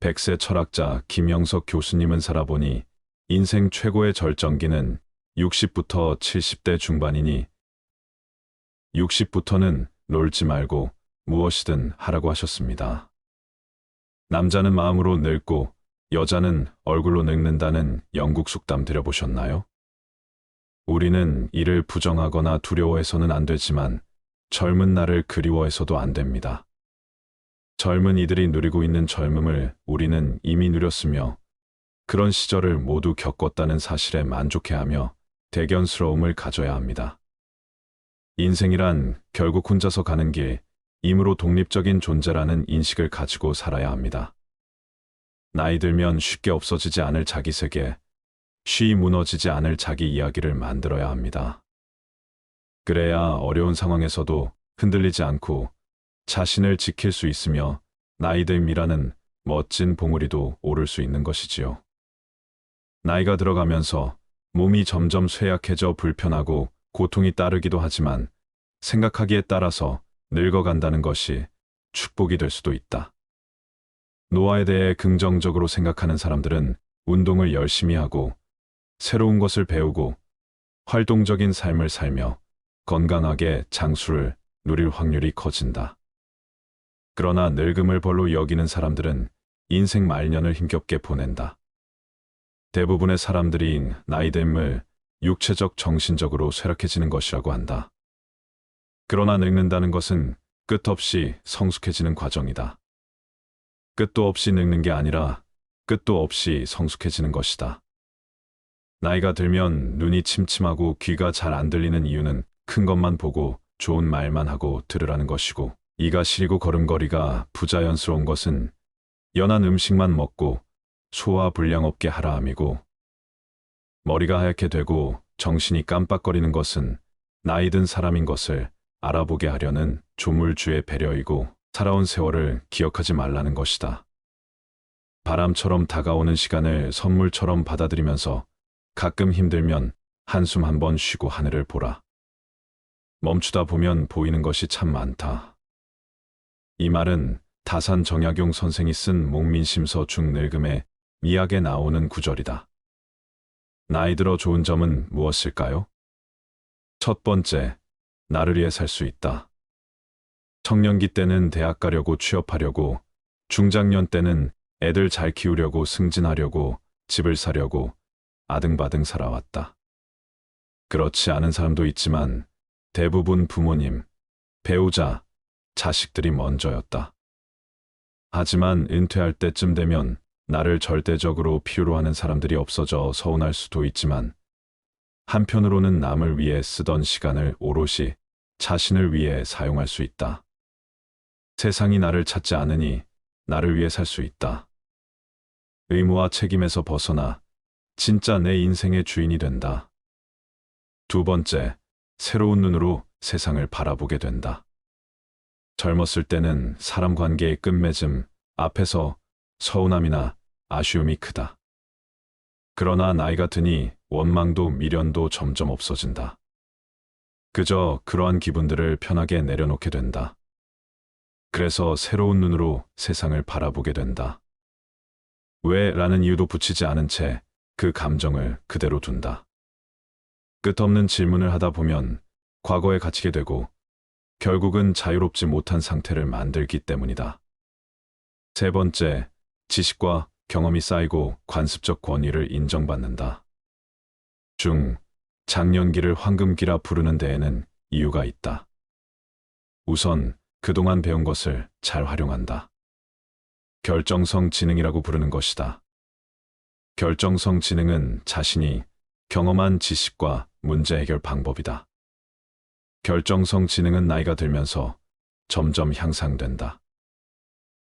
백세 철학자 김영석 교수님은 살아보니 인생 최고의 절정기는 60부터 70대 중반이니 60부터는 놀지 말고 무엇이든 하라고 하셨습니다. 남자는 마음으로 늙고 여자는 얼굴로 늙는다는 영국 속담 들여보셨나요? 우리는 이를 부정하거나 두려워해서는 안 되지만 젊은 날을 그리워해서도 안 됩니다. 젊은 이들이 누리고 있는 젊음을 우리는 이미 누렸으며 그런 시절을 모두 겪었다는 사실에 만족해하며 대견스러움을 가져야 합니다. 인생이란 결국 혼자서 가는 길, 임으로 독립적인 존재라는 인식을 가지고 살아야 합니다. 나이 들면 쉽게 없어지지 않을 자기 세계, 쉬이 무너지지 않을 자기 이야기를 만들어야 합니다. 그래야 어려운 상황에서도 흔들리지 않고 자신을 지킬 수 있으며 나이듦이라는 멋진 봉우리도 오를 수 있는 것이지요. 나이가 들어가면서 몸이 점점 쇠약해져 불편하고 고통이 따르기도 하지만 생각하기에 따라서 늙어간다는 것이 축복이 될 수도 있다. 노화에 대해 긍정적으로 생각하는 사람들은 운동을 열심히 하고 새로운 것을 배우고 활동적인 삶을 살며 건강하게 장수를 누릴 확률이 커진다. 그러나 늙음을 벌로 여기는 사람들은 인생 말년을 힘겹게 보낸다. 대부분의 사람들이 나이듦을 육체적, 정신적으로 쇠락해지는 것이라고 한다. 그러나 늙는다는 것은 끝없이 성숙해지는 과정이다. 끝도 없이 늙는 게 아니라 끝도 없이 성숙해지는 것이다. 나이가 들면 눈이 침침하고 귀가 잘 안 들리는 이유는 큰 것만 보고 좋은 말만 하고 들으라는 것이고, 이가 시리고 걸음걸이가 부자연스러운 것은 연한 음식만 먹고 소화 불량 없게 하라 함이고, 머리가 하얗게 되고 정신이 깜빡거리는 것은 나이 든 사람인 것을 알아보게 하려는 조물주의 배려이고 살아온 세월을 기억하지 말라는 것이다. 바람처럼 다가오는 시간을 선물처럼 받아들이면서 가끔 힘들면 한숨 한번 쉬고 하늘을 보라. 멈추다 보면 보이는 것이 참 많다. 이 말은 다산 정약용 선생이 쓴 목민심서 중늙음의 미학에 나오는 구절이다. 나이 들어 좋은 점은 무엇일까요? 첫 번째, 나를 위해 살 수 있다. 청년기 때는 대학 가려고 취업하려고, 중장년 때는 애들 잘 키우려고 승진하려고, 집을 사려고 아등바등 살아왔다. 그렇지 않은 사람도 있지만 대부분 부모님, 배우자, 자식들이 먼저였다. 하지만 은퇴할 때쯤 되면 나를 절대적으로 필요로 하는 사람들이 없어져 서운할 수도 있지만 한편으로는 남을 위해 쓰던 시간을 오롯이 자신을 위해 사용할 수 있다. 세상이 나를 찾지 않으니 나를 위해 살 수 있다. 의무와 책임에서 벗어나 진짜 내 인생의 주인이 된다. 두 번째, 새로운 눈으로 세상을 바라보게 된다. 젊었을 때는 사람 관계의 끝맺음 앞에서 서운함이나 아쉬움이 크다. 그러나 나이가 드니 원망도 미련도 점점 없어진다. 그저 그러한 기분들을 편하게 내려놓게 된다. 그래서 새로운 눈으로 세상을 바라보게 된다. 왜? 라는 이유도 붙이지 않은 채 그 감정을 그대로 둔다. 끝없는 질문을 하다 보면 과거에 갇히게 되고 결국은 자유롭지 못한 상태를 만들기 때문이다. 세 번째, 지식과 경험이 쌓이고 관습적 권위를 인정받는다. 장년기를 황금기라 부르는 데에는 이유가 있다. 우선 그동안 배운 것을 잘 활용한다. 결정성 지능이라고 부르는 것이다. 결정성 지능은 자신이 경험한 지식과 문제 해결 방법이다. 결정성 지능은 나이가 들면서 점점 향상된다.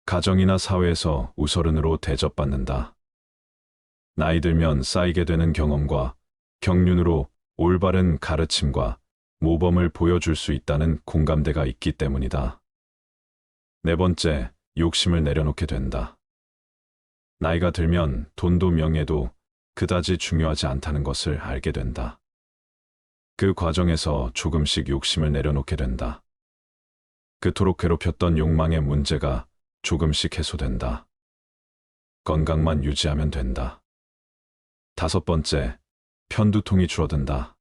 가정이나 사회에서 우서른으로 대접받는다. 나이 들면 쌓이게 되는 경험과 경륜으로 올바른 가르침과 모범을 보여줄 수 있다는 공감대가 있기 때문이다. 네 번째, 욕심을 내려놓게 된다. 나이가 들면 돈도 명예도 그다지 중요하지 않다는 것을 알게 된다. 그 과정에서 조금씩 욕심을 내려놓게 된다. 그토록 괴롭혔던 욕망의 문제가 조금씩 해소된다. 건강만 유지하면 된다. 다섯 번째, 편두통이 줄어든다.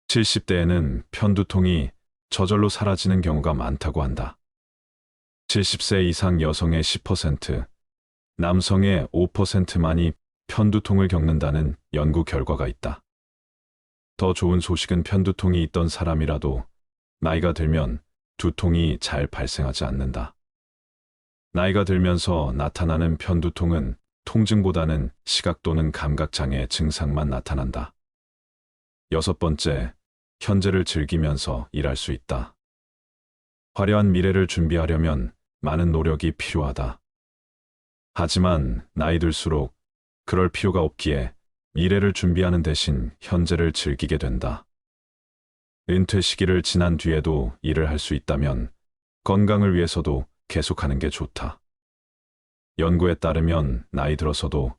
70대에는 편두통이 저절로 사라지는 경우가 많다고 한다. 70세 이상 여성의 10%, 남성의 5%만이 편두통을 겪는다는 연구 결과가 있다. 더 좋은 소식은 편두통이 있던 사람이라도 나이가 들면 두통이 잘 발생하지 않는다. 나이가 들면서 나타나는 편두통은 통증보다는 시각 또는 감각 장애 증상만 나타난다. 여섯 번째, 현재를 즐기면서 일할 수 있다. 화려한 미래를 준비하려면 많은 노력이 필요하다. 하지만 나이 들수록 그럴 필요가 없기에 미래를 준비하는 대신 현재를 즐기게 된다. 은퇴 시기를 지난 뒤에도 일을 할 수 있다면 건강을 위해서도 계속하는 게 좋다. 연구에 따르면 나이 들어서도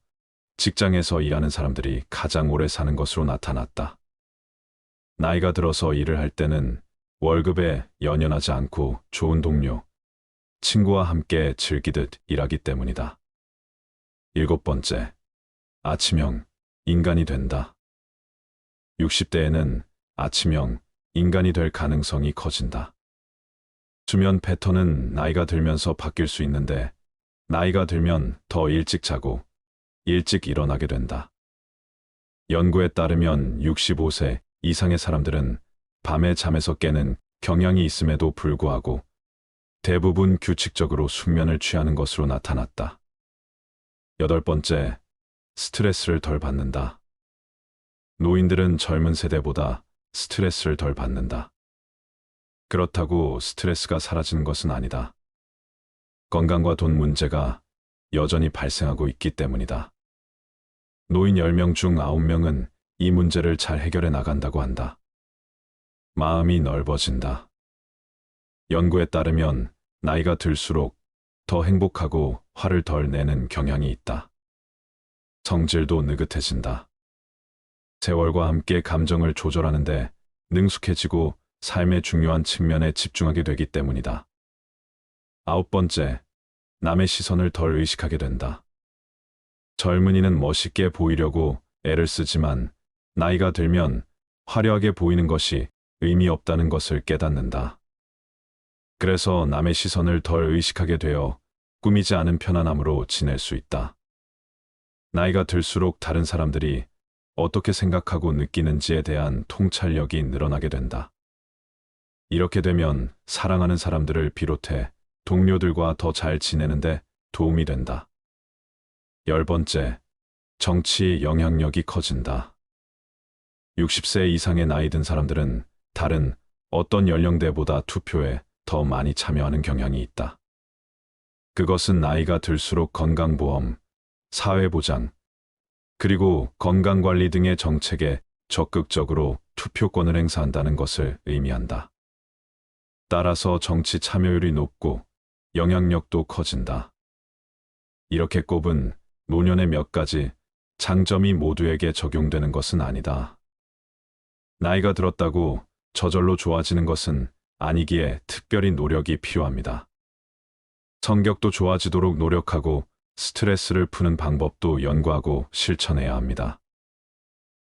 직장에서 일하는 사람들이 가장 오래 사는 것으로 나타났다. 나이가 들어서 일을 할 때는 월급에 연연하지 않고 좋은 동료, 친구와 함께 즐기듯 일하기 때문이다. 일곱 번째, 아침형 인간이 된다. 60대에는 아침형 인간이 될 가능성이 커진다. 수면 패턴은 나이가 들면서 바뀔 수 있는데 나이가 들면 더 일찍 자고 일찍 일어나게 된다. 연구에 따르면 65세 이상의 사람들은 밤에 잠에서 깨는 경향이 있음에도 불구하고 대부분 규칙적으로 숙면을 취하는 것으로 나타났다. 여덟 번째, 스트레스를 덜 받는다. 노인들은 젊은 세대보다 스트레스를 덜 받는다. 그렇다고 스트레스가 사라지는 것은 아니다. 건강과 돈 문제가 여전히 발생하고 있기 때문이다. 노인 10명 중 9명은 이 문제를 잘 해결해 나간다고 한다. 마음이 넓어진다. 연구에 따르면 나이가 들수록 더 행복하고 화를 덜 내는 경향이 있다. 성질도 느긋해진다. 세월과 함께 감정을 조절하는데 능숙해지고 삶의 중요한 측면에 집중하게 되기 때문이다. 아홉 번째, 남의 시선을 덜 의식하게 된다. 젊은이는 멋있게 보이려고 애를 쓰지만 나이가 들면 화려하게 보이는 것이 의미 없다는 것을 깨닫는다. 그래서 남의 시선을 덜 의식하게 되어 꾸미지 않은 편안함으로 지낼 수 있다. 나이가 들수록 다른 사람들이 어떻게 생각하고 느끼는지에 대한 통찰력이 늘어나게 된다. 이렇게 되면 사랑하는 사람들을 비롯해 동료들과 더 잘 지내는데 도움이 된다. 열 번째, 정치 영향력이 커진다. 60세 이상의 나이 든 사람들은 다른 어떤 연령대보다 투표에 더 많이 참여하는 경향이 있다. 그것은 나이가 들수록 건강보험, 사회보장, 그리고 건강관리 등의 정책에 적극적으로 투표권을 행사한다는 것을 의미한다. 따라서 정치 참여율이 높고 영향력도 커진다. 이렇게 꼽은 노년의 몇 가지 장점이 모두에게 적용되는 것은 아니다. 나이가 들었다고 저절로 좋아지는 것은 아니기에 특별히 노력이 필요합니다. 성격도 좋아지도록 노력하고 스트레스를 푸는 방법도 연구하고 실천해야 합니다.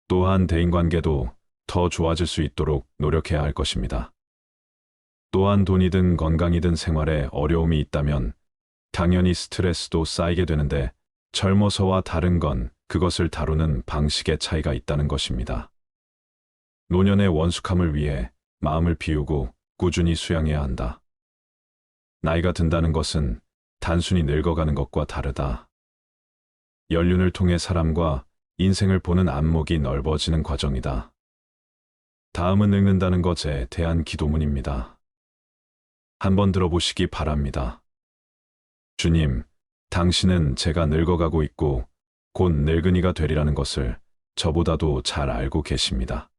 또한 대인관계도 더 좋아질 수 있도록 노력해야 할 것입니다. 또한 돈이든 건강이든 생활에 어려움이 있다면 당연히 스트레스도 쌓이게 되는데 젊어서와 다른 건 그것을 다루는 방식의 차이가 있다는 것입니다. 노년의 원숙함을 위해 마음을 비우고 꾸준히 수양해야 한다. 나이가 든다는 것은 단순히 늙어가는 것과 다르다. 연륜을 통해 사람과 인생을 보는 안목이 넓어지는 과정이다. 다음은 늙는다는 것에 대한 기도문입니다. 한번 들어보시기 바랍니다. 주님, 당신은 제가 늙어가고 있고 곧 늙은이가 되리라는 것을 저보다도 잘 알고 계십니다.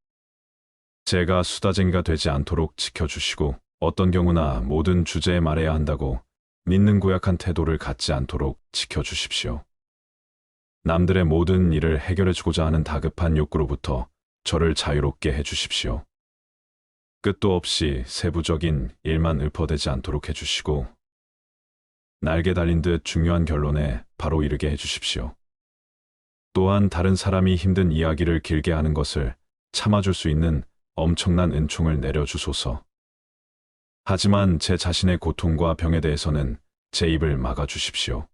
제가 수다쟁이가 되지 않도록 지켜주시고 어떤 경우나 모든 주제에 말해야 한다고 믿는 고약한 태도를 갖지 않도록 지켜주십시오. 남들의 모든 일을 해결해주고자 하는 다급한 욕구로부터 저를 자유롭게 해주십시오. 끝도 없이 세부적인 일만 읊어대지 않도록 해주시고 날개 달린 듯 중요한 결론에 바로 이르게 해주십시오. 또한 다른 사람이 힘든 이야기를 길게 하는 것을 참아줄 수 있는 엄청난 은총을 내려주소서. 하지만 제 자신의 고통과 병에 대해서는 제 입을 막아주십시오.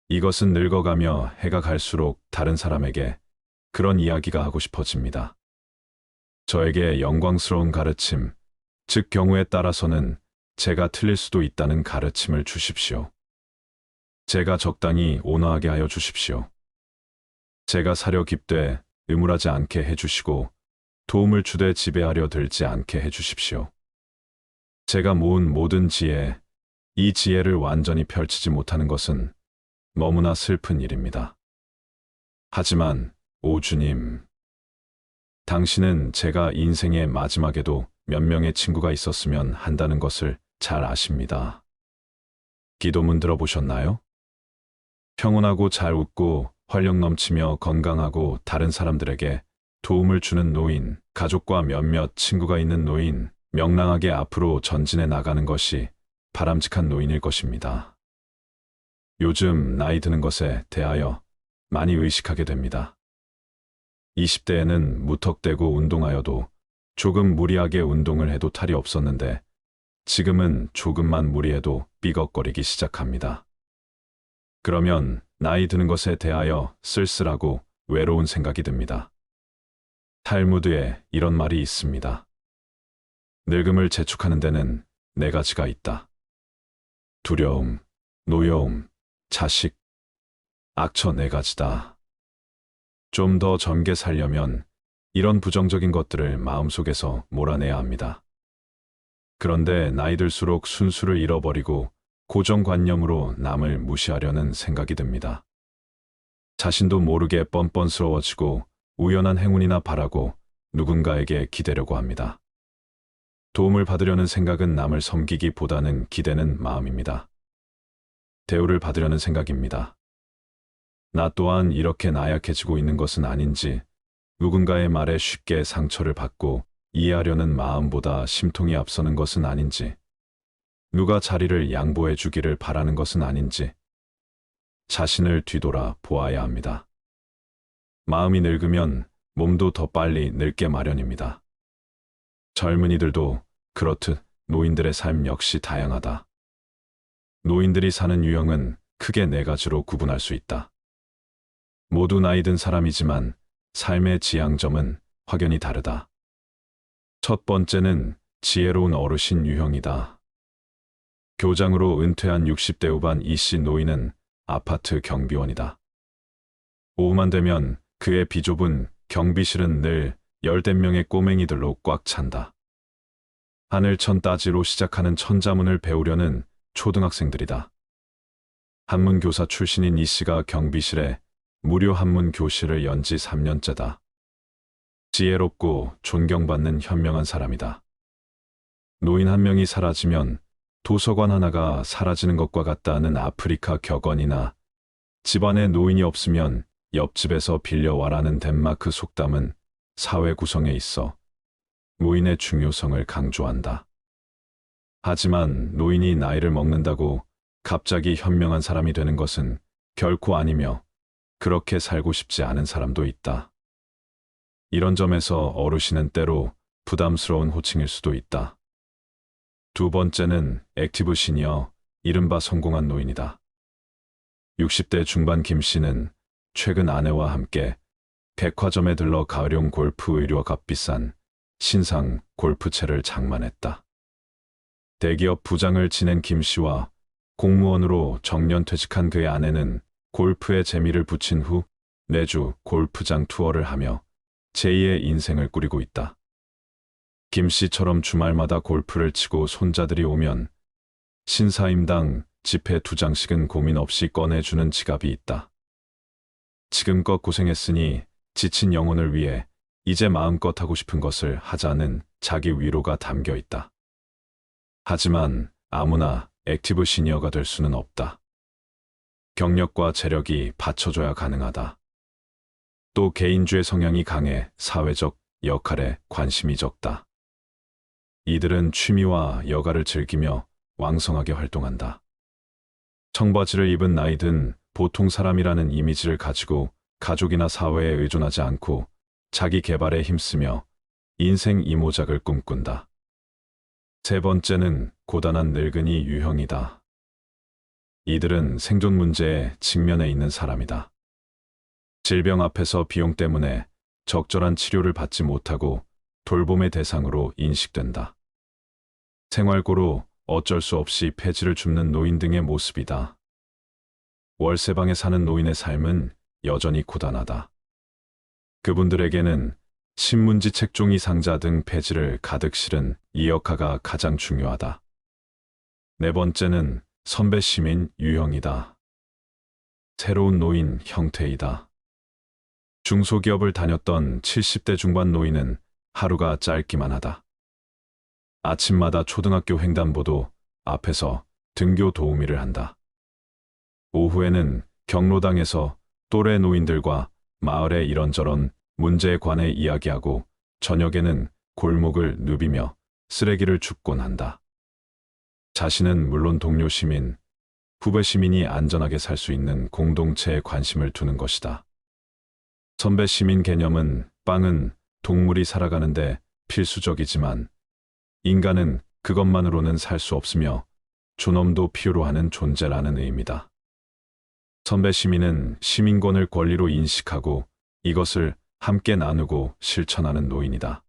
이것은 늙어가며 해가 갈수록 다른 사람에게 그런 이야기가 하고 싶어집니다. 저에게 영광스러운 가르침, 즉 경우에 따라서는 제가 틀릴 수도 있다는 가르침을 주십시오. 제가 적당히 온화하게 하여 주십시오. 제가 사려 깊되 의물하지 않게 해주시고 도움을 주되 지배하려 들지 않게 해주십시오. 제가 모은 모든 지혜, 이 지혜를 완전히 펼치지 못하는 것은 너무나 슬픈 일입니다. 하지만 오 주님, 당신은 제가 인생의 마지막에도 몇 명의 친구가 있었으면 한다는 것을 잘 아십니다. 기도문 들어보셨나요? 평온하고 잘 웃고 활력 넘치며 건강하고 다른 사람들에게 도움을 주는 노인, 가족과 몇몇 친구가 있는 노인, 명랑하게 앞으로 전진해 나가는 것이 바람직한 노인일 것입니다. 요즘 나이 드는 것에 대하여 많이 의식하게 됩니다. 20대에는 무턱대고 운동하여도 조금 무리하게 운동을 해도 탈이 없었는데 지금은 조금만 무리해도 삐걱거리기 시작합니다. 그러면 나이 드는 것에 대하여 쓸쓸하고 외로운 생각이 듭니다. 탈무드에 이런 말이 있습니다. 늙음을 재촉하는 데는 네 가지가 있다. 두려움, 노여움, 자식, 악처 네 가지다. 좀 더 젊게 살려면 이런 부정적인 것들을 마음속에서 몰아내야 합니다. 그런데 나이 들수록 순수를 잃어버리고 고정관념으로 남을 무시하려는 생각이 듭니다. 자신도 모르게 뻔뻔스러워지고 우연한 행운이나 바라고 누군가에게 기대려고 합니다. 도움을 받으려는 생각은 남을 섬기기보다는 기대는 마음입니다. 대우를 받으려는 생각입니다. 나 또한 이렇게 나약해지고 있는 것은 아닌지, 누군가의 말에 쉽게 상처를 받고 이해하려는 마음보다 심통이 앞서는 것은 아닌지, 누가 자리를 양보해 주기를 바라는 것은 아닌지, 자신을 뒤돌아 보아야 합니다. 마음이 늙으면 몸도 더 빨리 늙게 마련입니다. 젊은이들도 그렇듯 노인들의 삶 역시 다양하다. 노인들이 사는 유형은 크게 네 가지로 구분할 수 있다. 모두 나이 든 사람이지만 삶의 지향점은 확연히 다르다. 첫 번째는 지혜로운 어르신 유형이다. 교장으로 은퇴한 60대 후반 이씨 노인은 아파트 경비원이다. 오후만 되면 그의 비좁은 경비실은 늘 열댓 명의 꼬맹이들로 꽉 찬다. 하늘천 따지로 시작하는 천자문을 배우려는 초등학생들이다. 한문교사 출신인 이 씨가 경비실에 무료 한문 교실을 연 지 3년째다. 지혜롭고 존경받는 현명한 사람이다. 노인 한 명이 사라지면 도서관 하나가 사라지는 것과 같다는 아프리카 격언이나 집안에 노인이 없으면 옆집에서 빌려와라는 덴마크 속담은 사회 구성에 있어 노인의 중요성을 강조한다. 하지만 노인이 나이를 먹는다고 갑자기 현명한 사람이 되는 것은 결코 아니며 그렇게 살고 싶지 않은 사람도 있다. 이런 점에서 어르신은 때로 부담스러운 호칭일 수도 있다. 두 번째는 액티브 시니어, 이른바 성공한 노인이다. 60대 중반 김 씨는 최근 아내와 함께 백화점에 들러 가을용 골프 의류와 값비싼 신상 골프채를 장만했다. 대기업 부장을 지낸 김 씨와 공무원으로 정년퇴직한 그의 아내는 골프에 재미를 붙인 후 매주 골프장 투어를 하며 제2의 인생을 꾸리고 있다. 김 씨처럼 주말마다 골프를 치고 손자들이 오면 신사임당 지폐 2장씩은 고민 없이 꺼내주는 지갑이 있다. 지금껏 고생했으니 지친 영혼을 위해 이제 마음껏 하고 싶은 것을 하자는 자기 위로가 담겨 있다. 하지만 아무나 액티브 시니어가 될 수는 없다. 경력과 재력이 받쳐줘야 가능하다. 또 개인주의 성향이 강해 사회적 역할에 관심이 적다. 이들은 취미와 여가를 즐기며 왕성하게 활동한다. 청바지를 입은 나이든 보통 사람이라는 이미지를 가지고 가족이나 사회에 의존하지 않고 자기 개발에 힘쓰며 인생 이모작을 꿈꾼다. 세 번째는 고단한 늙은이 유형이다. 이들은 생존 문제에 직면해 있는 사람이다. 질병 앞에서 비용 때문에 적절한 치료를 받지 못하고 돌봄의 대상으로 인식된다. 생활고로 어쩔 수 없이 폐지를 줍는 노인 등의 모습이다. 월세방에 사는 노인의 삶은 여전히 고단하다. 그분들에게는 신문지 책종이 상자 등 폐지를 가득 실은 이역화가 가장 중요하다. 네 번째는 선배 시민 유형이다. 새로운 노인 형태이다. 중소기업을 다녔던 70대 중반 노인은 하루가 짧기만 하다. 아침마다 초등학교 횡단보도 앞에서 등교 도우미를 한다. 오후에는 경로당에서 또래 노인들과 마을의 이런저런 문제에 관해 이야기하고 저녁에는 골목을 누비며 쓰레기를 줍곤 한다. 자신은 물론 동료 시민, 후배 시민이 안전하게 살 수 있는 공동체에 관심을 두는 것이다. 선배 시민 개념은 빵은 동물이 살아가는데 필수적이지만 인간은 그것만으로는 살 수 없으며 존엄도 필요로 하는 존재라는 의미다. 선배 시민은 시민권을 권리로 인식하고 이것을 함께 나누고 실천하는 노인이다.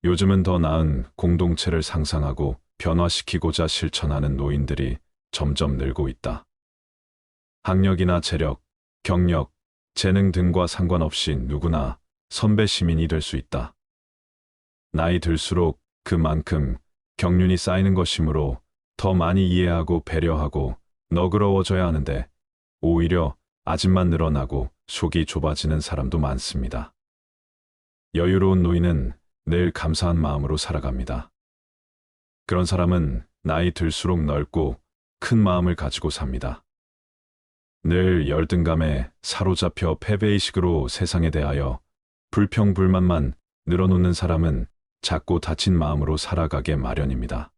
요즘은 더 나은 공동체를 상상하고 변화시키고자 실천하는 노인들이 점점 늘고 있다. 학력이나 재력, 경력, 재능 등과 상관없이 누구나 선배 시민이 될 수 있다. 나이 들수록 그만큼 경륜이 쌓이는 것이므로 더 많이 이해하고 배려하고 너그러워져야 하는데 오히려 아집만 늘어나고 속이 좁아지는 사람도 많습니다. 여유로운 노인은 늘 감사한 마음으로 살아갑니다. 그런 사람은 나이 들수록 넓고 큰 마음을 가지고 삽니다. 늘 열등감에 사로잡혀 패배의식으로 세상에 대하여 불평불만만 늘어놓는 사람은 작고 다친 마음으로 살아가게 마련입니다.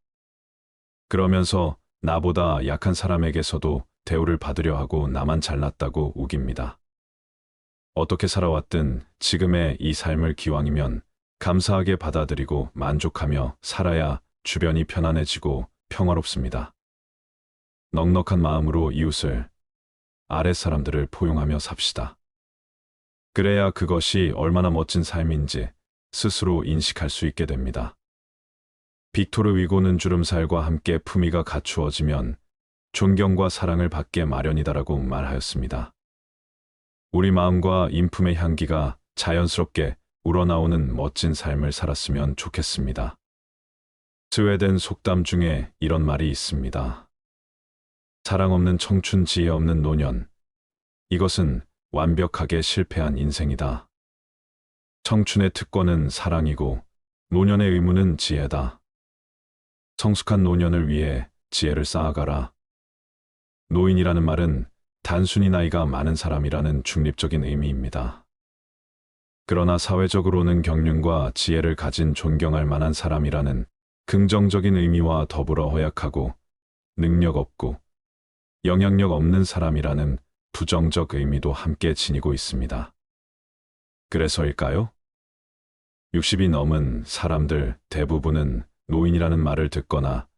그러면서 나보다 약한 사람에게서도 대우를 받으려 하고 나만 잘났다고 우깁니다. 어떻게 살아왔든 지금의 이 삶을 기왕이면 감사하게 받아들이고 만족하며 살아야 주변이 편안해지고 평화롭습니다. 넉넉한 마음으로 이웃을, 아랫사람들을 포용하며 삽시다. 그래야 그것이 얼마나 멋진 삶인지 스스로 인식할 수 있게 됩니다. 빅토르 위고는 주름살과 함께 품위가 갖추어지면 존경과 사랑을 받게 마련이다라고 말하였습니다. 우리 마음과 인품의 향기가 자연스럽게 우러나오는 멋진 삶을 살았으면 좋겠습니다. 스웨덴 속담 중에 이런 말이 있습니다. 사랑 없는 청춘, 지혜 없는 노년. 이것은 완벽하게 실패한 인생이다. 청춘의 특권은 사랑이고 노년의 의무는 지혜다. 성숙한 노년을 위해 지혜를 쌓아가라. 노인이라는 말은 단순히 나이가 많은 사람이라는 중립적인 의미입니다. 그러나 사회적으로는 경륜과 지혜를 가진 존경할 만한 사람이라는 긍정적인 의미와 더불어 허약하고 능력 없고 영향력 없는 사람이라는 부정적 의미도 함께 지니고 있습니다. 그래서일까요? 60이 넘은 사람들 대부분은 노인이라는 말을 듣거나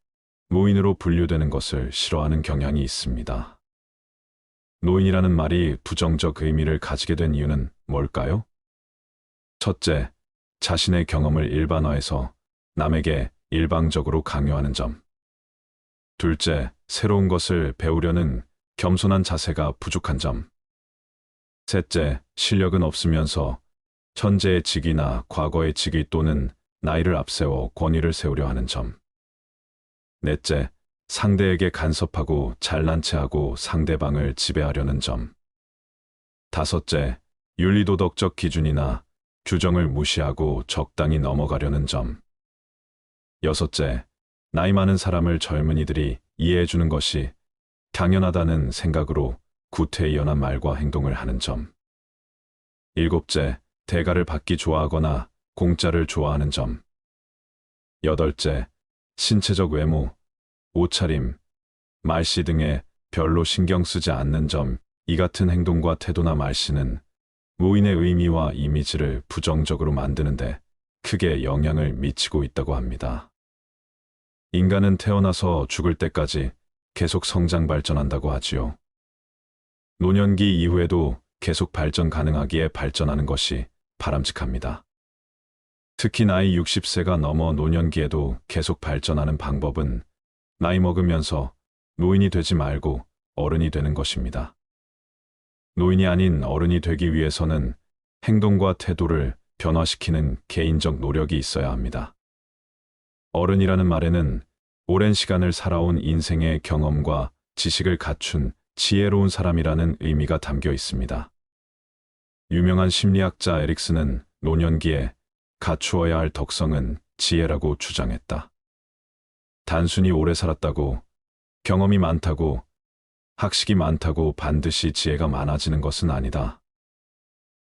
노인으로 분류되는 것을 싫어하는 경향이 있습니다. 노인이라는 말이 부정적 의미를 가지게 된 이유는 뭘까요? 첫째, 자신의 경험을 일반화해서 남에게 일방적으로 강요하는 점. 둘째, 새로운 것을 배우려는 겸손한 자세가 부족한 점. 셋째, 실력은 없으면서 현재의 직위나 과거의 직위 또는 나이를 앞세워 권위를 세우려 하는 점. 넷째, 상대에게 간섭하고 잘난 체하고 상대방을 지배하려는 점. 다섯째, 윤리도덕적 기준이나 규정을 무시하고 적당히 넘어가려는 점. 여섯째, 나이 많은 사람을 젊은이들이 이해해주는 것이 당연하다는 생각으로 구태의연한 말과 행동을 하는 점. 일곱째, 대가를 받기 좋아하거나 공짜를 좋아하는 점. 여덟째, 신체적 외모, 옷차림, 말씨 등의 별로 신경 쓰지 않는 점, 이 같은 행동과 태도나 말씨는 노인의 의미와 이미지를 부정적으로 만드는데 크게 영향을 미치고 있다고 합니다. 인간은 태어나서 죽을 때까지 계속 성장 발전한다고 하지요. 노년기 이후에도 계속 발전 가능하기에 발전하는 것이 바람직합니다. 특히 나이 60세가 넘어 노년기에도 계속 발전하는 방법은 나이 먹으면서 노인이 되지 말고 어른이 되는 것입니다. 노인이 아닌 어른이 되기 위해서는 행동과 태도를 변화시키는 개인적 노력이 있어야 합니다. 어른이라는 말에는 오랜 시간을 살아온 인생의 경험과 지식을 갖춘 지혜로운 사람이라는 의미가 담겨 있습니다. 유명한 심리학자 에릭슨은 노년기에 갖추어야 할 덕성은 지혜라고 주장했다. 단순히 오래 살았다고, 경험이 많다고, 학식이 많다고 반드시 지혜가 많아지는 것은 아니다.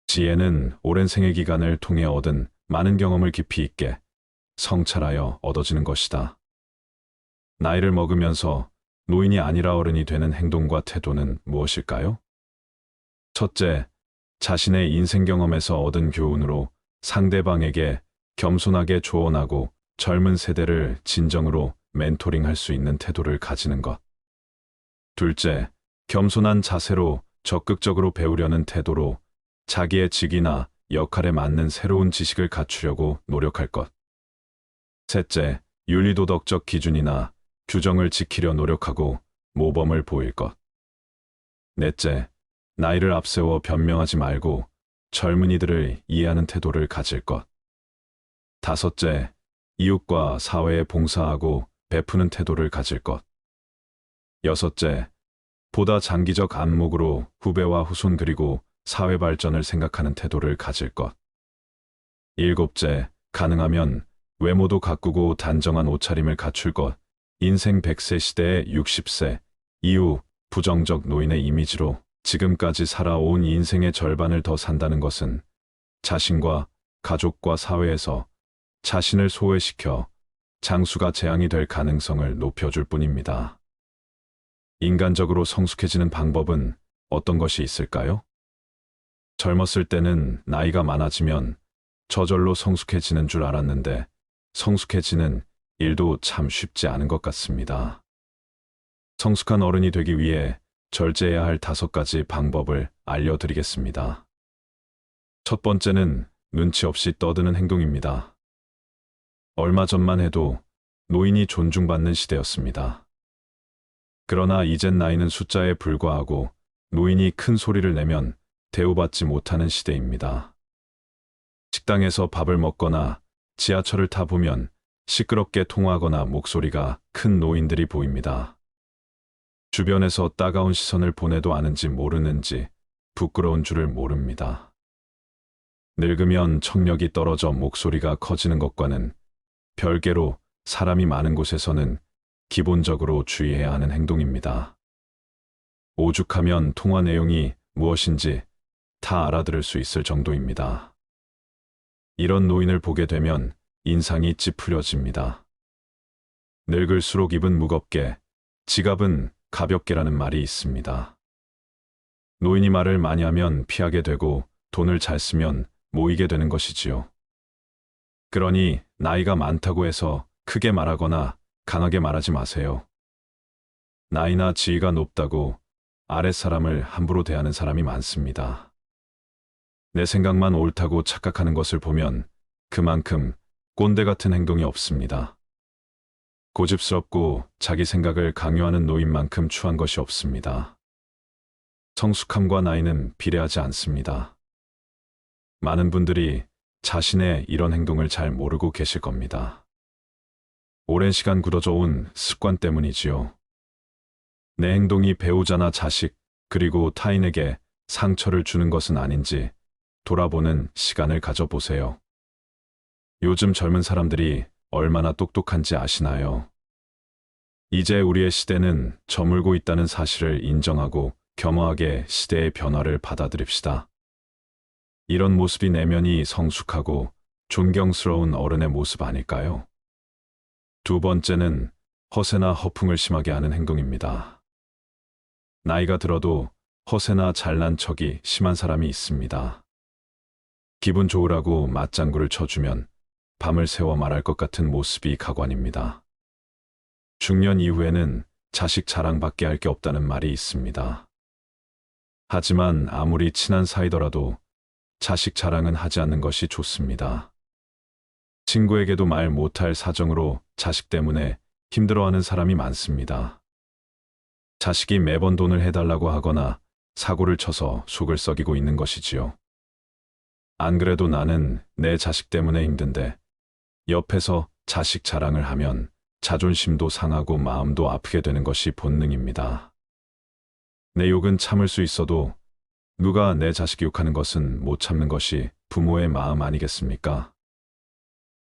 지혜는 오랜 생애 기간을 통해 얻은 많은 경험을 깊이 있게 성찰하여 얻어지는 것이다. 나이를 먹으면서 노인이 아니라 어른이 되는 행동과 태도는 무엇일까요? 첫째, 자신의 인생 경험에서 얻은 교훈으로 상대방에게 겸손하게 조언하고 젊은 세대를 진정으로 멘토링할 수 있는 태도를 가지는 것. 둘째, 겸손한 자세로 적극적으로 배우려는 태도로 자기의 직위나 역할에 맞는 새로운 지식을 갖추려고 노력할 것. 셋째, 윤리도덕적 기준이나 규정을 지키려 노력하고 모범을 보일 것. 넷째, 나이를 앞세워 변명하지 말고 젊은이들을 이해하는 태도를 가질 것. 다섯째, 이웃과 사회에 봉사하고 베푸는 태도를 가질 것. 여섯째, 보다 장기적 안목으로 후배와 후손 그리고 사회 발전을 생각하는 태도를 가질 것. 일곱째, 가능하면 외모도 가꾸고 단정한 옷차림을 갖출 것. 인생 100세 시대의 60세 이후 부정적 노인의 이미지로 지금까지 살아온 인생의 절반을 더 산다는 것은 자신과 가족과 사회에서 자신을 소외시켜 장수가 재앙이 될 가능성을 높여줄 뿐입니다. 인간적으로 성숙해지는 방법은 어떤 것이 있을까요? 젊었을 때는 나이가 많아지면 저절로 성숙해지는 줄 알았는데 성숙해지는 일도 참 쉽지 않은 것 같습니다. 성숙한 어른이 되기 위해 절제해야 할 5가지 방법을 알려드리겠습니다. 첫 번째는 눈치 없이 떠드는 행동입니다. 얼마 전만 해도 노인이 존중받는 시대였습니다. 그러나 이젠 나이는 숫자에 불과하고 노인이 큰 소리를 내면 대우받지 못하는 시대입니다. 식당에서 밥을 먹거나 지하철을 타보면 시끄럽게 통화하거나 목소리가 큰 노인들이 보입니다. 주변에서 따가운 시선을 보내도 아는지 모르는지 부끄러운 줄을 모릅니다. 늙으면 청력이 떨어져 목소리가 커지는 것과는 별개로 사람이 많은 곳에서는 기본적으로 주의해야 하는 행동입니다. 오죽하면 통화 내용이 무엇인지 다 알아들을 수 있을 정도입니다. 이런 노인을 보게 되면 인상이 찌푸려집니다. 늙을수록 입은 무겁게, 지갑은 가볍게라는 말이 있습니다. 노인이 말을 많이 하면 피하게 되고 돈을 잘 쓰면 모이게 되는 것이지요. 그러니 나이가 많다고 해서 크게 말하거나 강하게 말하지 마세요. 나이나 지위가 높다고 아랫사람을 함부로 대하는 사람이 많습니다. 내 생각만 옳다고 착각하는 것을 보면 그만큼 꼰대 같은 행동이 없습니다. 고집스럽고 자기 생각을 강요하는 노인만큼 추한 것이 없습니다. 성숙함과 나이는 비례하지 않습니다. 많은 분들이 자신의 이런 행동을 잘 모르고 계실 겁니다. 오랜 시간 굳어져 온 습관 때문이지요. 내 행동이 배우자나 자식, 그리고 타인에게 상처를 주는 것은 아닌지 돌아보는 시간을 가져보세요. 요즘 젊은 사람들이 얼마나 똑똑한지 아시나요? 이제 우리의 시대는 저물고 있다는 사실을 인정하고 겸허하게 시대의 변화를 받아들입시다. 이런 모습이 내면이 성숙하고 존경스러운 어른의 모습 아닐까요? 두 번째는 허세나 허풍을 심하게 하는 행동입니다. 나이가 들어도 허세나 잘난 척이 심한 사람이 있습니다. 기분 좋으라고 맞장구를 쳐주면 밤을 새워 말할 것 같은 모습이 가관입니다. 중년 이후에는 자식 자랑밖에 할 게 없다는 말이 있습니다. 하지만 아무리 친한 사이더라도 자식 자랑은 하지 않는 것이 좋습니다. 친구에게도 말 못할 사정으로 자식 때문에 힘들어하는 사람이 많습니다. 자식이 매번 돈을 해달라고 하거나 사고를 쳐서 속을 썩이고 있는 것이지요. 안 그래도 나는 내 자식 때문에 힘든데 옆에서 자식 자랑을 하면 자존심도 상하고 마음도 아프게 되는 것이 본능입니다. 내 욕은 참을 수 있어도 누가 내 자식 욕하는 것은 못 참는 것이 부모의 마음 아니겠습니까?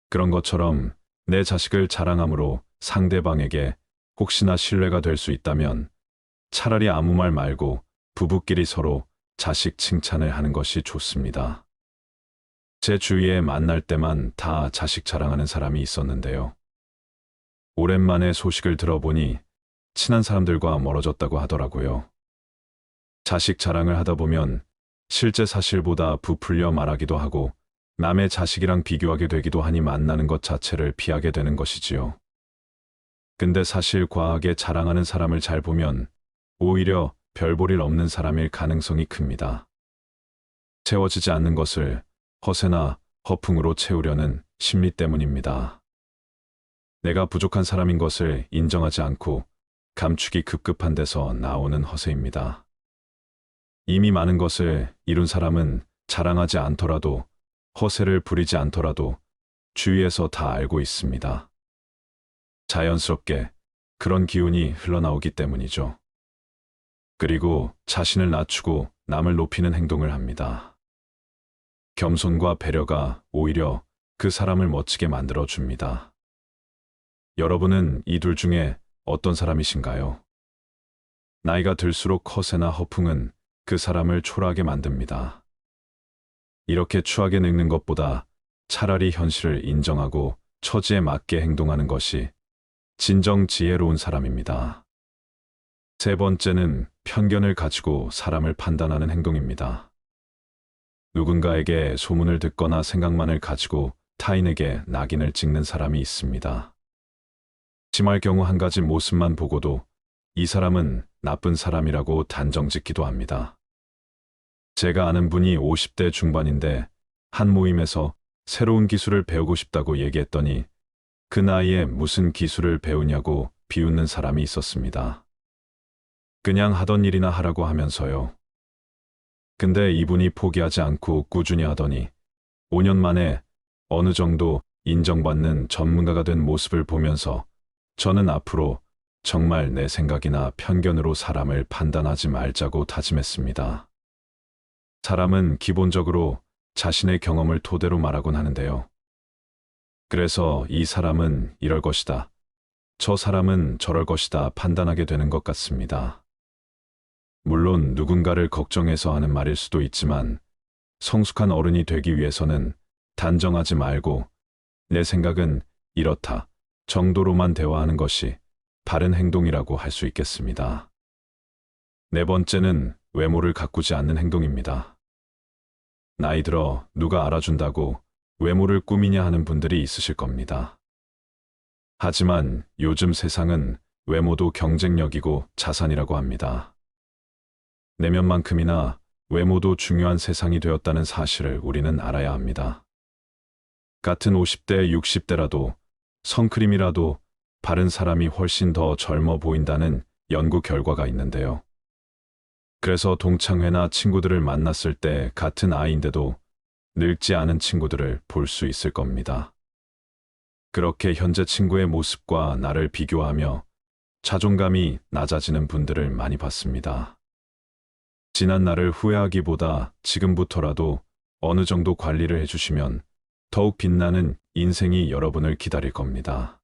그런 것처럼 내 자식을 자랑함으로 상대방에게 혹시나 신뢰가 될 수 있다면 차라리 아무 말 말고 부부끼리 서로 자식 칭찬을 하는 것이 좋습니다. 제 주위에 만날 때만 다 자식 자랑하는 사람이 있었는데요. 오랜만에 소식을 들어보니 친한 사람들과 멀어졌다고 하더라고요. 자식 자랑을 하다 보면 실제 사실보다 부풀려 말하기도 하고 남의 자식이랑 비교하게 되기도 하니 만나는 것 자체를 피하게 되는 것이지요. 근데 사실 과하게 자랑하는 사람을 잘 보면 오히려 별 볼 일 없는 사람일 가능성이 큽니다. 채워지지 않는 것을 허세나 허풍으로 채우려는 심리 때문입니다. 내가 부족한 사람인 것을 인정하지 않고 감추기 급급한 데서 나오는 허세입니다. 이미 많은 것을 이룬 사람은 자랑하지 않더라도 허세를 부리지 않더라도 주위에서 다 알고 있습니다. 자연스럽게 그런 기운이 흘러나오기 때문이죠. 그리고 자신을 낮추고 남을 높이는 행동을 합니다. 겸손과 배려가 오히려 그 사람을 멋지게 만들어줍니다. 여러분은 이 둘 중에 어떤 사람이신가요? 나이가 들수록 허세나 허풍은 그 사람을 초라하게 만듭니다. 이렇게 추하게 늙는 것보다 차라리 현실을 인정하고 처지에 맞게 행동하는 것이 진정 지혜로운 사람입니다. 세 번째는 편견을 가지고 사람을 판단하는 행동입니다. 누군가에게 소문을 듣거나 생각만을 가지고 타인에게 낙인을 찍는 사람이 있습니다. 심할 경우 한 가지 모습만 보고도 이 사람은 나쁜 사람이라고 단정짓기도 합니다. 제가 아는 분이 50대 중반인데 한 모임에서 새로운 기술을 배우고 싶다고 얘기했더니 그 나이에 무슨 기술을 배우냐고 비웃는 사람이 있었습니다. 그냥 하던 일이나 하라고 하면서요. 근데 이분이 포기하지 않고 꾸준히 하더니 5년 만에 어느 정도 인정받는 전문가가 된 모습을 보면서 저는 앞으로 정말 내 생각이나 편견으로 사람을 판단하지 말자고 다짐했습니다. 사람은 기본적으로 자신의 경험을 토대로 말하곤 하는데요. 그래서 이 사람은 이럴 것이다, 저 사람은 저럴 것이다 판단하게 되는 것 같습니다. 물론 누군가를 걱정해서 하는 말일 수도 있지만 성숙한 어른이 되기 위해서는 단정하지 말고 내 생각은 이렇다 정도로만 대화하는 것이 바른 행동이라고 할 수 있겠습니다. 네 번째는 외모를 가꾸지 않는 행동입니다. 나이 들어 누가 알아준다고 외모를 꾸미냐 하는 분들이 있으실 겁니다. 하지만 요즘 세상은 외모도 경쟁력이고 자산이라고 합니다. 내면만큼이나 외모도 중요한 세상이 되었다는 사실을 우리는 알아야 합니다. 같은 50대, 60대라도 선크림이라도 바른 사람이 훨씬 더 젊어 보인다는 연구 결과가 있는데요. 그래서 동창회나 친구들을 만났을 때 같은 아이인데도 늙지 않은 친구들을 볼 수 있을 겁니다. 그렇게 현재 친구의 모습과 나를 비교하며 자존감이 낮아지는 분들을 많이 봤습니다. 지난 날을 후회하기보다 지금부터라도 어느 정도 관리를 해주시면 더욱 빛나는 인생이 여러분을 기다릴 겁니다.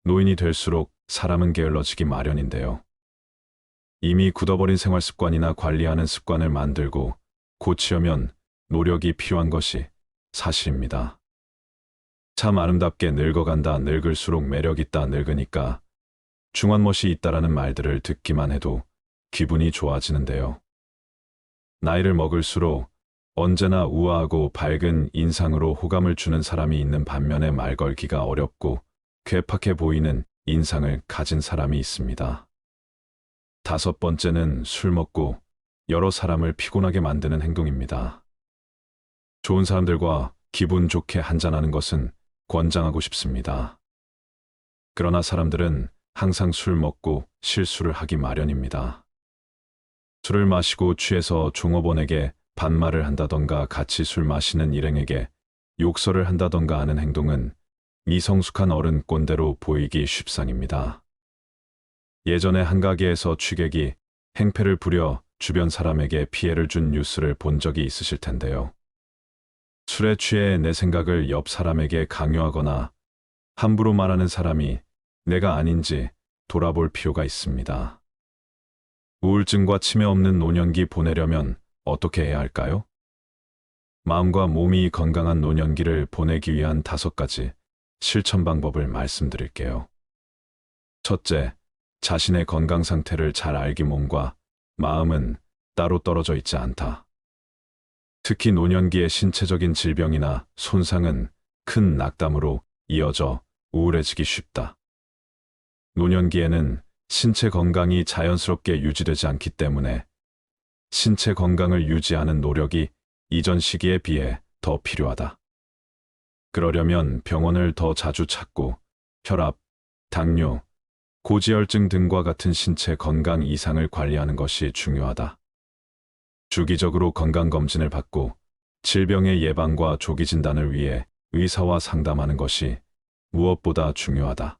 노인이 될수록 사람은 게을러지기 마련인데요. 이미 굳어버린 생활 습관이나 관리하는 습관을 만들고 고치려면 노력이 필요한 것이 사실입니다. 참 아름답게 늙어간다, 늙을수록 매력있다, 늙으니까 중환멋이 있다라는 말들을 듣기만 해도 기분이 좋아지는데요. 나이를 먹을수록 언제나 우아하고 밝은 인상으로 호감을 주는 사람이 있는 반면에 말 걸기가 어렵고 괴팍해 보이는 인상을 가진 사람이 있습니다. 다섯 번째는 술 먹고 여러 사람을 피곤하게 만드는 행동입니다. 좋은 사람들과 기분 좋게 한잔하는 것은 권장하고 싶습니다. 그러나 사람들은 항상 술 먹고 실수를 하기 마련입니다. 술을 마시고 취해서 종업원에게 반말을 한다던가 같이 술 마시는 일행에게 욕설을 한다던가 하는 행동은 미성숙한 어른 꼰대로 보이기 쉽상입니다. 예전에 한 가게에서 취객이 행패를 부려 주변 사람에게 피해를 준 뉴스를 본 적이 있으실 텐데요. 술에 취해 내 생각을 옆 사람에게 강요하거나 함부로 말하는 사람이 내가 아닌지 돌아볼 필요가 있습니다. 우울증과 치매 없는 노년기 보내려면 어떻게 해야 할까요? 마음과 몸이 건강한 노년기를 보내기 위한 5가지 실천 방법을 말씀드릴게요. 첫째, 자신의 건강 상태를 잘 알기. 몸과 마음은 따로 떨어져 있지 않다. 특히 노년기의 신체적인 질병이나 손상은 큰 낙담으로 이어져 우울해지기 쉽다. 노년기에는 신체 건강이 자연스럽게 유지되지 않기 때문에 신체 건강을 유지하는 노력이 이전 시기에 비해 더 필요하다. 그러려면 병원을 더 자주 찾고 혈압, 당뇨, 고지혈증 등과 같은 신체 건강 이상을 관리하는 것이 중요하다. 주기적으로 건강검진을 받고 질병의 예방과 조기 진단을 위해 의사와 상담하는 것이 무엇보다 중요하다.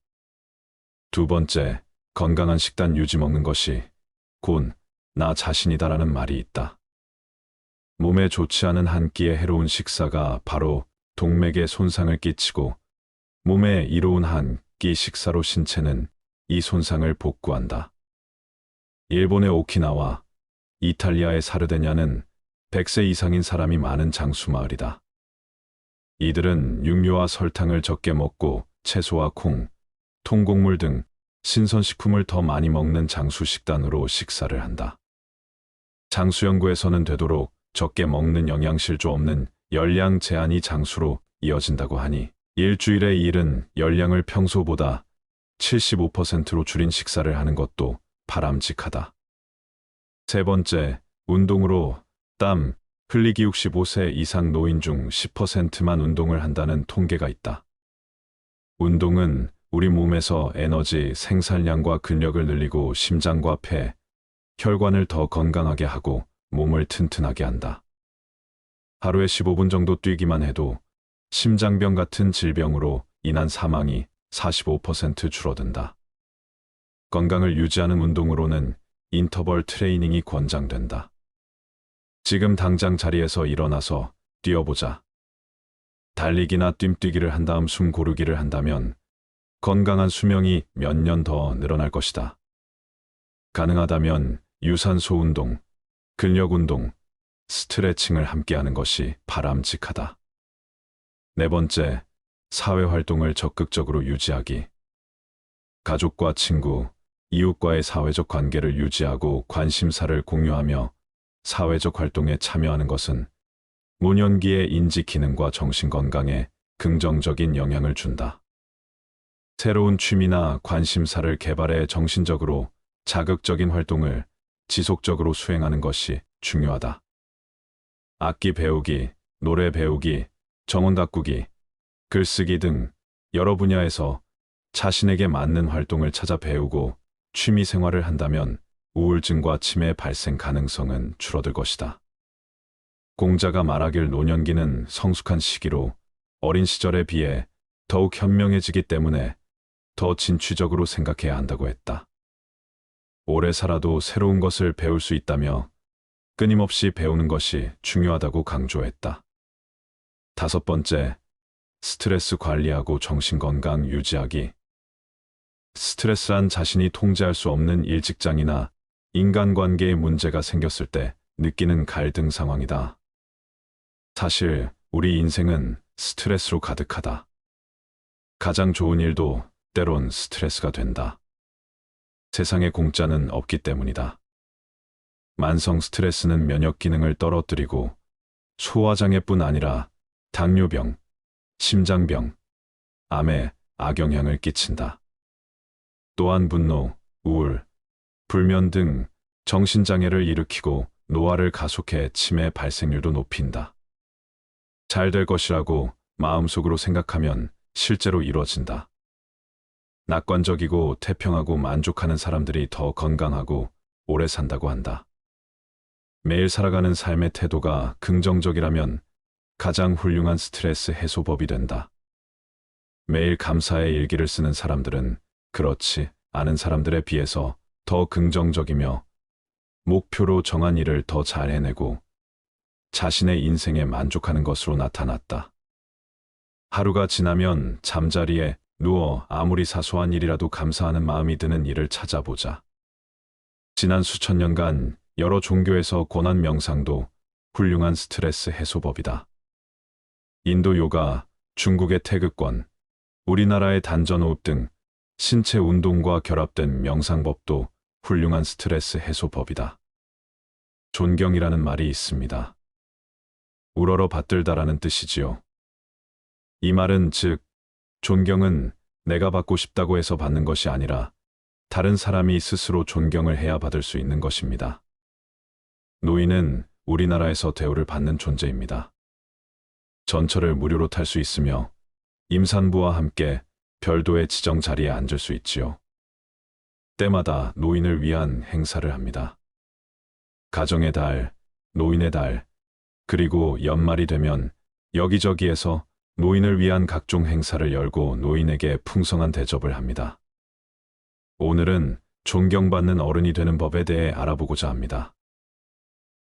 두 번째, 건강한 식단 유지. 먹는 것이 곧 나 자신이다라는 말이 있다. 몸에 좋지 않은 한 끼의 해로운 식사가 바로 동맥에 손상을 끼치고 몸에 이로운 한 끼 식사로 신체는 이 손상을 복구한다. 일본의 오키나와 이탈리아의 사르데냐는 100세 이상인 사람이 많은 장수마을이다. 이들은 육류와 설탕을 적게 먹고 채소와 콩, 통곡물 등 신선식품을 더 많이 먹는 장수 식단으로 식사를 한다. 장수 연구에서는 되도록 적게 먹는 영양실조 없는 열량 제한이 장수로 이어진다고 하니 일주일에 이른 열량을 평소보다 75%로 줄인 식사를 하는 것도 바람직하다. 세 번째, 운동으로 땀 흘리기. 65세 이상 노인 중 10%만 운동을 한다는 통계가 있다. 운동은 우리 몸에서 에너지 생산량과 근력을 늘리고 심장과 폐, 혈관을 더 건강하게 하고 몸을 튼튼하게 한다. 하루에 15분 정도 뛰기만 해도 심장병 같은 질병으로 인한 사망이 45% 줄어든다. 건강을 유지하는 운동으로는 인터벌 트레이닝이 권장된다. 지금 당장 자리에서 일어나서 뛰어보자. 달리기나 뜀뛰기를 한 다음 숨 고르기를 한다면 건강한 수명이 몇 년 더 늘어날 것이다. 가능하다면 유산소 운동, 근력 운동, 스트레칭을 함께하는 것이 바람직하다. 네 번째, 사회활동을 적극적으로 유지하기. 가족과 친구, 이웃과의 사회적 관계를 유지하고 관심사를 공유하며 사회적 활동에 참여하는 것은 노년기의 인지 기능과 정신 건강에 긍정적인 영향을 준다. 새로운 취미나 관심사를 개발해 정신적으로 자극적인 활동을 지속적으로 수행하는 것이 중요하다. 악기 배우기, 노래 배우기, 정원 가꾸기, 글쓰기 등 여러 분야에서 자신에게 맞는 활동을 찾아 배우고 취미 생활을 한다면 우울증과 치매 발생 가능성은 줄어들 것이다. 공자가 말하길 노년기는 성숙한 시기로 어린 시절에 비해 더욱 현명해지기 때문에 더 진취적으로 생각해야 한다고 했다. 오래 살아도 새로운 것을 배울 수 있다며 끊임없이 배우는 것이 중요하다고 강조했다. 다섯 번째, 스트레스 관리하고 정신건강 유지하기. 스트레스란 자신이 통제할 수 없는 일직장이나 인간관계에 문제가 생겼을 때 느끼는 갈등 상황이다. 사실 우리 인생은 스트레스로 가득하다. 가장 좋은 일도 때론 스트레스가 된다. 세상에 공짜는 없기 때문이다. 만성 스트레스는 면역 기능을 떨어뜨리고 소화장애뿐 아니라 당뇨병, 심장병, 암에 악영향을 끼친다. 또한 분노, 우울, 불면 등 정신장애를 일으키고 노화를 가속해 치매 발생률도 높인다. 잘 될 것이라고 마음속으로 생각하면 실제로 이루어진다. 낙관적이고 태평하고 만족하는 사람들이 더 건강하고 오래 산다고 한다. 매일 살아가는 삶의 태도가 긍정적이라면 가장 훌륭한 스트레스 해소법이 된다. 매일 감사의 일기를 쓰는 사람들은 그렇지 않은 사람들에 비해서 더 긍정적이며 목표로 정한 일을 더 잘 해내고 자신의 인생에 만족하는 것으로 나타났다. 하루가 지나면 잠자리에 누워 아무리 사소한 일이라도 감사하는 마음이 드는 일을 찾아보자. 지난 수천 년간 여러 종교에서 권한 명상도 훌륭한 스트레스 해소법이다. 인도 요가, 중국의 태극권, 우리나라의 단전호흡 등 신체 운동과 결합된 명상법도 훌륭한 스트레스 해소법이다. 존경이라는 말이 있습니다. 우러러 받들다라는 뜻이지요. 이 말은 즉, 존경은 내가 받고 싶다고 해서 받는 것이 아니라 다른 사람이 스스로 존경을 해야 받을 수 있는 것입니다. 노인은 우리나라에서 대우를 받는 존재입니다. 전철을 무료로 탈 수 있으며 임산부와 함께 별도의 지정 자리에 앉을 수 있지요. 때마다 노인을 위한 행사를 합니다. 가정의 달, 노인의 달, 그리고 연말이 되면 여기저기에서 노인을 위한 각종 행사를 열고 노인에게 풍성한 대접을 합니다. 오늘은 존경받는 어른이 되는 법에 대해 알아보고자 합니다.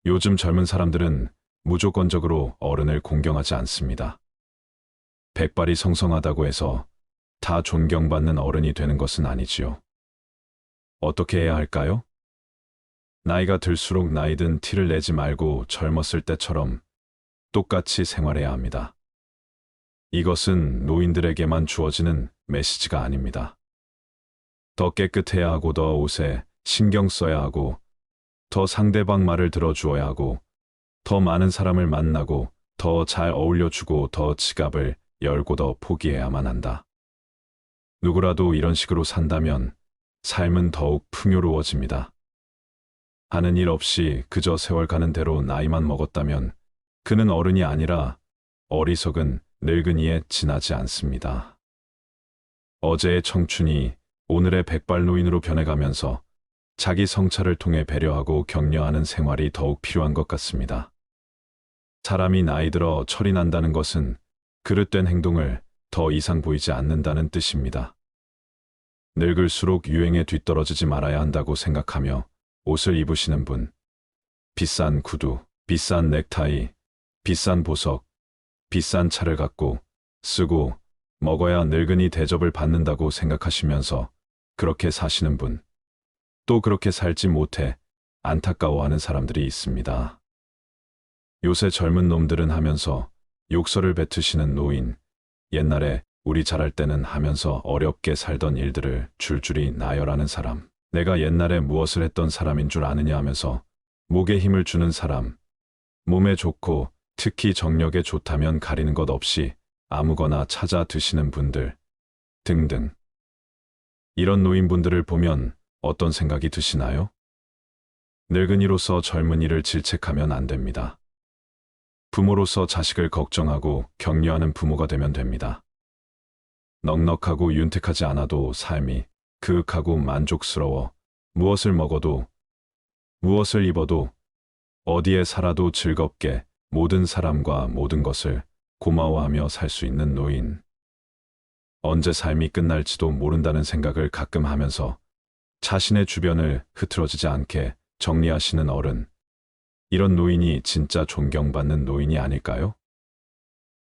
요즘 젊은 사람들은 무조건적으로 어른을 공경하지 않습니다. 백발이 성성하다고 해서 다 존경받는 어른이 되는 것은 아니지요. 어떻게 해야 할까요? 나이가 들수록 나이든 티를 내지 말고 젊었을 때처럼 똑같이 생활해야 합니다. 이것은 노인들에게만 주어지는 메시지가 아닙니다. 더 깨끗해야 하고 더 옷에 신경 써야 하고 더 상대방 말을 들어주어야 하고 더 많은 사람을 만나고 더 잘 어울려주고 더 지갑을 열고 더 포기해야만 한다. 누구라도 이런 식으로 산다면 삶은 더욱 풍요로워집니다. 하는 일 없이 그저 세월 가는 대로 나이만 먹었다면 그는 어른이 아니라 어리석은 늙은이에 지나지 않습니다. 어제의 청춘이 오늘의 백발노인으로 변해가면서 자기 성찰을 통해 배려하고 격려하는 생활이 더욱 필요한 것 같습니다. 사람이 나이 들어 철이 난다는 것은 그릇된 행동을 더 이상 보이지 않는다는 뜻입니다. 늙을수록 유행에 뒤떨어지지 말아야 한다고 생각하며 옷을 입으시는 분, 비싼 구두, 비싼 넥타이, 비싼 보석, 비싼 차를 갖고 쓰고 먹어야 늙은이 대접을 받는다고 생각하시면서 그렇게 사시는 분, 또 그렇게 살지 못해 안타까워하는 사람들이 있습니다. 요새 젊은 놈들은 하면서 욕설을 뱉으시는 노인, 옛날에 우리 자랄 때는 하면서 어렵게 살던 일들을 줄줄이 나열하는 사람, 내가 옛날에 무엇을 했던 사람인 줄 아느냐 하면서 목에 힘을 주는 사람, 몸에 좋고 특히 정력에 좋다면 가리는 것 없이 아무거나 찾아 드시는 분들 등등. 이런 노인분들을 보면 어떤 생각이 드시나요? 늙은이로서 젊은이를 질책하면 안 됩니다. 부모로서 자식을 걱정하고 격려하는 부모가 되면 됩니다. 넉넉하고 윤택하지 않아도 삶이 그윽하고 만족스러워 무엇을 먹어도 무엇을 입어도 어디에 살아도 즐겁게 모든 사람과 모든 것을 고마워하며 살 수 있는 노인. 언제 삶이 끝날지도 모른다는 생각을 가끔 하면서 자신의 주변을 흐트러지지 않게 정리하시는 어른. 이런 노인이 진짜 존경받는 노인이 아닐까요?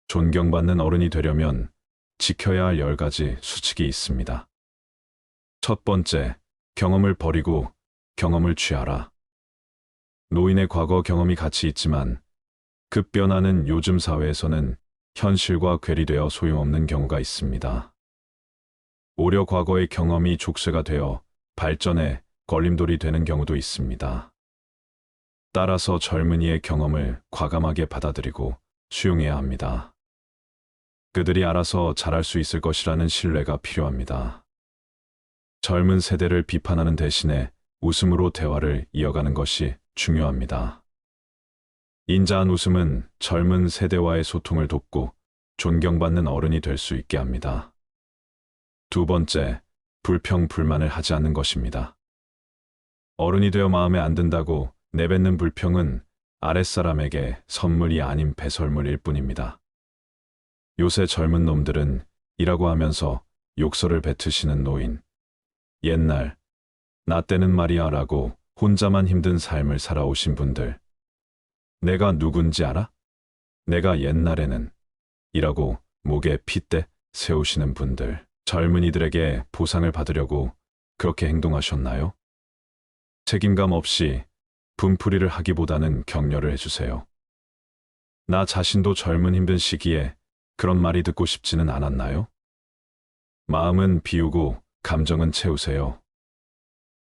존경받는 어른이 되려면 지켜야 할 10가지 수칙이 있습니다. 첫 번째, 경험을 버리고 경험을 취하라. 노인의 과거 경험이 가치 있지만 급변하는 요즘 사회에서는 현실과 괴리되어 소용없는 경우가 있습니다. 오려 과거의 경험이 족쇄가 되어 발전에 걸림돌이 되는 경우도 있습니다. 따라서 젊은이의 경험을 과감하게 받아들이고 수용해야 합니다. 그들이 알아서 잘할 수 있을 것이라는 신뢰가 필요합니다. 젊은 세대를 비판하는 대신에 웃음으로 대화를 이어가는 것이 중요합니다. 인자한 웃음은 젊은 세대와의 소통을 돕고 존경받는 어른이 될 수 있게 합니다. 두 번째, 불평, 불만을 하지 않는 것입니다. 어른이 되어 마음에 안 든다고 내뱉는 불평은 아랫사람에게 선물이 아닌 배설물일 뿐입니다. 요새 젊은 놈들은 이라고 하면서 욕설을 뱉으시는 노인, 옛날, 나 때는 말이야 라고 혼자만 힘든 삶을 살아오신 분들, 내가 누군지 알아? 내가 옛날에는 이라고 목에 핏대 세우시는 분들, 젊은이들에게 보상을 받으려고 그렇게 행동하셨나요? 책임감 없이 분풀이를 하기보다는 격려를 해주세요. 나 자신도 젊은 힘든 시기에 그런 말이 듣고 싶지는 않았나요? 마음은 비우고 감정은 채우세요.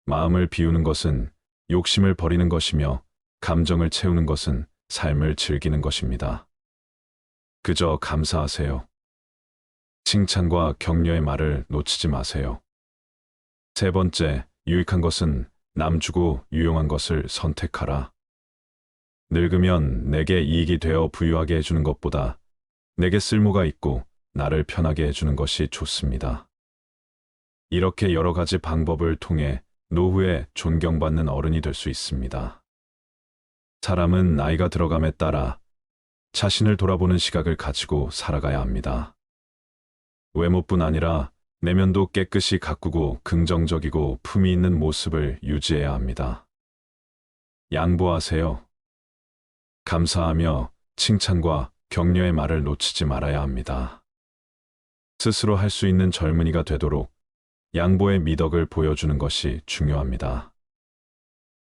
마음을 비우는 것은 욕심을 버리는 것이며 감정을 채우는 것은 삶을 즐기는 것입니다. 그저 감사하세요. 칭찬과 격려의 말을 놓치지 마세요. 세 번째, 유익한 것은 남 주고 유용한 것을 선택하라. 늙으면 내게 이익이 되어 부유하게 해주는 것보다 내게 쓸모가 있고 나를 편하게 해주는 것이 좋습니다. 이렇게 여러 가지 방법을 통해 노후에 존경받는 어른이 될 수 있습니다. 사람은 나이가 들어감에 따라 자신을 돌아보는 시각을 가지고 살아가야 합니다. 외모뿐 아니라 내면도 깨끗이 가꾸고 긍정적이고 품위 있는 모습을 유지해야 합니다. 양보하세요. 감사하며 칭찬과 격려의 말을 놓치지 말아야 합니다. 스스로 할 수 있는 젊은이가 되도록 양보의 미덕을 보여주는 것이 중요합니다.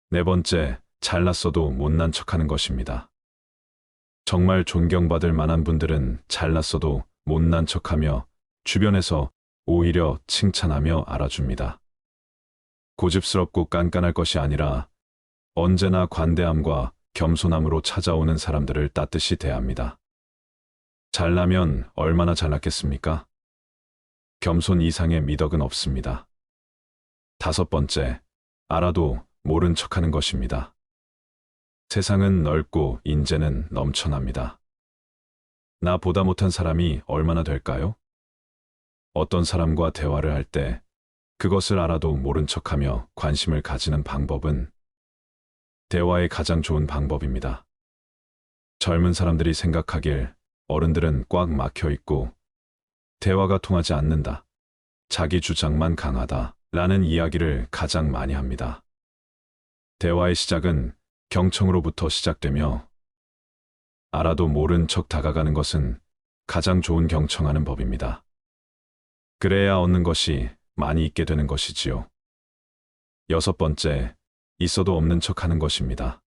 네 번째, 잘났어도 못난 척하는 것입니다. 정말 존경받을 만한 분들은 잘났어도 못난 척하며 주변에서 오히려 칭찬하며 알아줍니다. 고집스럽고 깐깐할 것이 아니라 언제나 관대함과 겸손함으로 찾아오는 사람들을 따뜻히 대합니다. 잘나면 얼마나 잘났겠습니까? 겸손 이상의 미덕은 없습니다. 다섯 번째, 알아도 모른 척하는 것입니다. 세상은 넓고 인재는 넘쳐납니다. 나보다 못한 사람이 얼마나 될까요? 어떤 사람과 대화를 할 때 그것을 알아도 모른 척하며 관심을 가지는 방법은 대화의 가장 좋은 방법입니다. 젊은 사람들이 생각하길 어른들은 꽉 막혀 있고 대화가 통하지 않는다, 자기 주장만 강하다 라는 이야기를 가장 많이 합니다. 대화의 시작은 경청으로부터 시작되며 알아도 모른 척 다가가는 것은 가장 좋은 경청하는 법입니다. 그래야 얻는 것이 많이 있게 되는 것이지요. 여섯 번째, 있어도 없는 척하는 것입니다.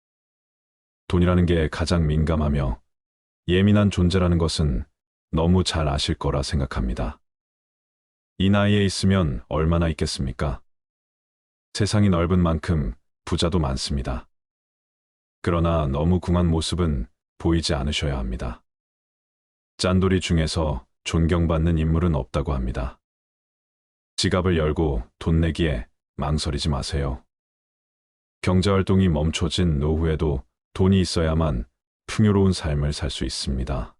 돈이라는 게 가장 민감하며 예민한 존재라는 것은 너무 잘 아실 거라 생각합니다. 이 나이에 있으면 얼마나 있겠습니까? 세상이 넓은 만큼 부자도 많습니다. 그러나 너무 궁한 모습은 보이지 않으셔야 합니다. 짠돌이 중에서 존경받는 인물은 없다고 합니다. 지갑을 열고 돈 내기에 망설이지 마세요. 경제활동이 멈춰진 노후에도 돈이 있어야만 풍요로운 삶을 살 수 있습니다.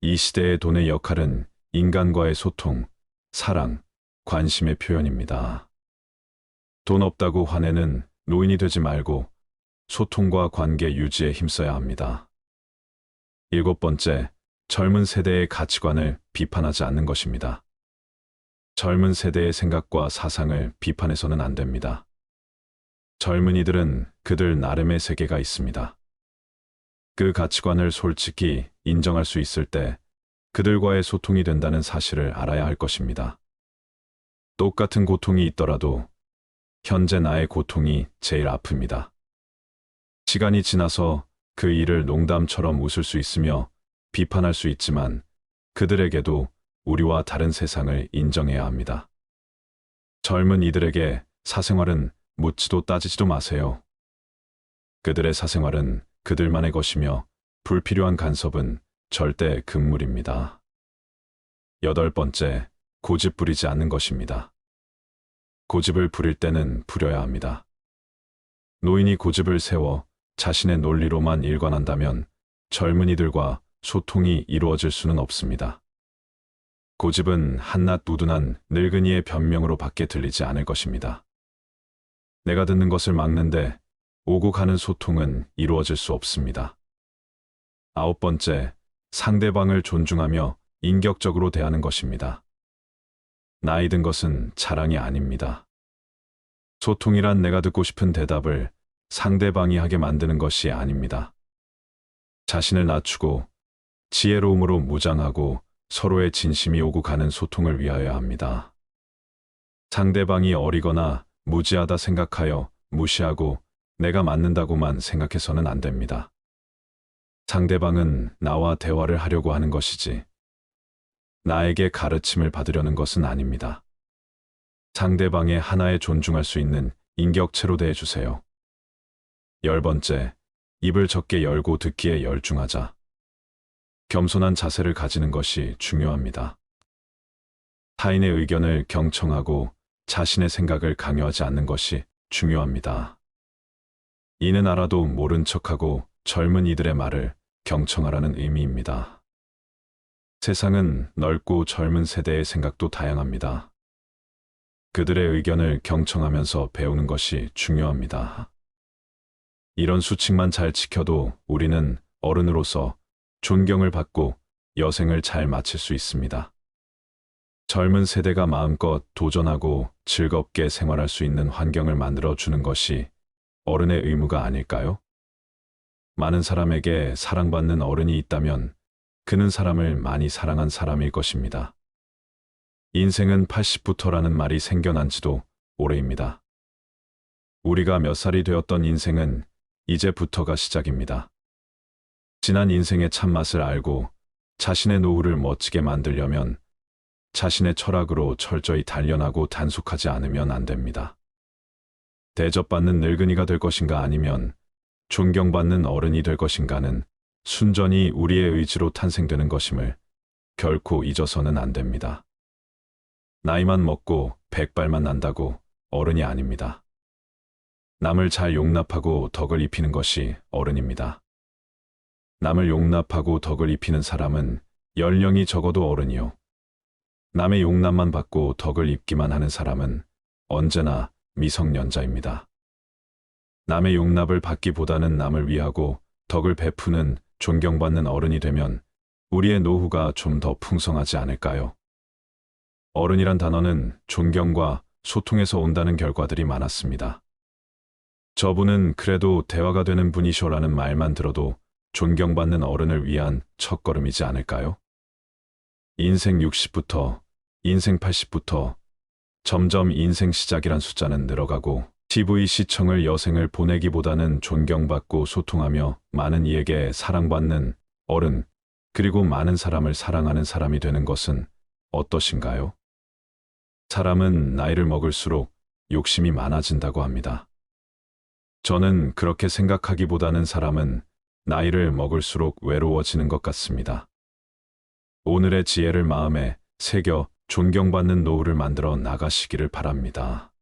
이 시대의 돈의 역할은 인간과의 소통, 사랑, 관심의 표현입니다. 돈 없다고 화내는 노인이 되지 말고 소통과 관계 유지에 힘써야 합니다. 일곱 번째, 젊은 세대의 가치관을 비판하지 않는 것입니다. 젊은 세대의 생각과 사상을 비판해서는 안 됩니다. 젊은이들은 그들 나름의 세계가 있습니다. 그 가치관을 솔직히 인정할 수 있을 때 그들과의 소통이 된다는 사실을 알아야 할 것입니다. 똑같은 고통이 있더라도 현재 나의 고통이 제일 아픕니다. 시간이 지나서 그 일을 농담처럼 웃을 수 있으며 비판할 수 있지만 그들에게도 우리와 다른 세상을 인정해야 합니다. 젊은 이들에게 사생활은 묻지도 따지지도 마세요. 그들의 사생활은 그들만의 것이며 불필요한 간섭은 절대 금물입니다. 8번째, 고집 부리지 않는 것입니다. 고집을 부릴 때는 부려야 합니다. 노인이 고집을 세워 자신의 논리로만 일관한다면 젊은이들과 소통이 이루어질 수는 없습니다. 고집은 한낱 우둔한 늙은이의 변명으로 밖에 들리지 않을 것입니다. 내가 듣는 것을 막는데 오고 가는 소통은 이루어질 수 없습니다. 9번째, 상대방을 존중하며 인격적으로 대하는 것입니다. 나이 든 것은 자랑이 아닙니다. 소통이란 내가 듣고 싶은 대답을 상대방이 하게 만드는 것이 아닙니다. 자신을 낮추고 지혜로움으로 무장하고 서로의 진심이 오고 가는 소통을 위하여야 합니다. 상대방이 어리거나 무지하다 생각하여 무시하고 내가 맞는다고만 생각해서는 안 됩니다. 상대방은 나와 대화를 하려고 하는 것이지 나에게 가르침을 받으려는 것은 아닙니다. 상대방의 하나에 존중할 수 있는 인격체로 대해주세요. 10번째, 입을 적게 열고 듣기에 열중하자. 겸손한 자세를 가지는 것이 중요합니다. 타인의 의견을 경청하고 자신의 생각을 강요하지 않는 것이 중요합니다. 이는 알아도 모른 척하고 젊은 이들의 말을 경청하라는 의미입니다. 세상은 넓고 젊은 세대의 생각도 다양합니다. 그들의 의견을 경청하면서 배우는 것이 중요합니다. 이런 수칙만 잘 지켜도 우리는 어른으로서 존경을 받고 여생을 잘 마칠 수 있습니다. 젊은 세대가 마음껏 도전하고 즐겁게 생활할 수 있는 환경을 만들어 주는 것이 어른의 의무가 아닐까요? 많은 사람에게 사랑받는 어른이 있다면 그는 사람을 많이 사랑한 사람일 것입니다. 인생은 80부터라는 말이 생겨난 지도 오래입니다. 우리가 몇 살이 되었던 인생은 이제부터가 시작입니다. 지난 인생의 참맛을 알고 자신의 노후를 멋지게 만들려면 자신의 철학으로 철저히 단련하고 단속하지 않으면 안 됩니다. 대접받는 늙은이가 될 것인가 아니면 존경받는 어른이 될 것인가는 순전히 우리의 의지로 탄생되는 것임을 결코 잊어서는 안 됩니다. 나이만 먹고 백발만 난다고 어른이 아닙니다. 남을 잘 용납하고 덕을 입히는 것이 어른입니다. 남을 용납하고 덕을 입히는 사람은 연령이 적어도 어른이요. 남의 용납만 받고 덕을 입기만 하는 사람은 언제나 미성년자입니다. 남의 용납을 받기보다는 남을 위하고 덕을 베푸는 존경받는 어른이 되면 우리의 노후가 좀 더 풍성하지 않을까요? 어른이란 단어는 존경과 소통에서 온다는 결과들이 많았습니다. 저분은 그래도 대화가 되는 분이셔라는 말만 들어도 존경받는 어른을 위한 첫걸음이지 않을까요? 인생 60부터, 인생 80부터 점점 인생 시작이란 숫자는 늘어가고 TV 시청을 여생을 보내기보다는 존경받고 소통하며 많은 이에게 사랑받는 어른, 그리고 많은 사람을 사랑하는 사람이 되는 것은 어떠신가요? 사람은 나이를 먹을수록 욕심이 많아진다고 합니다. 저는 그렇게 생각하기보다는 사람은 나이를 먹을수록 외로워지는 것 같습니다. 오늘의 지혜를 마음에 새겨 존경받는 노후를 만들어 나가시기를 바랍니다.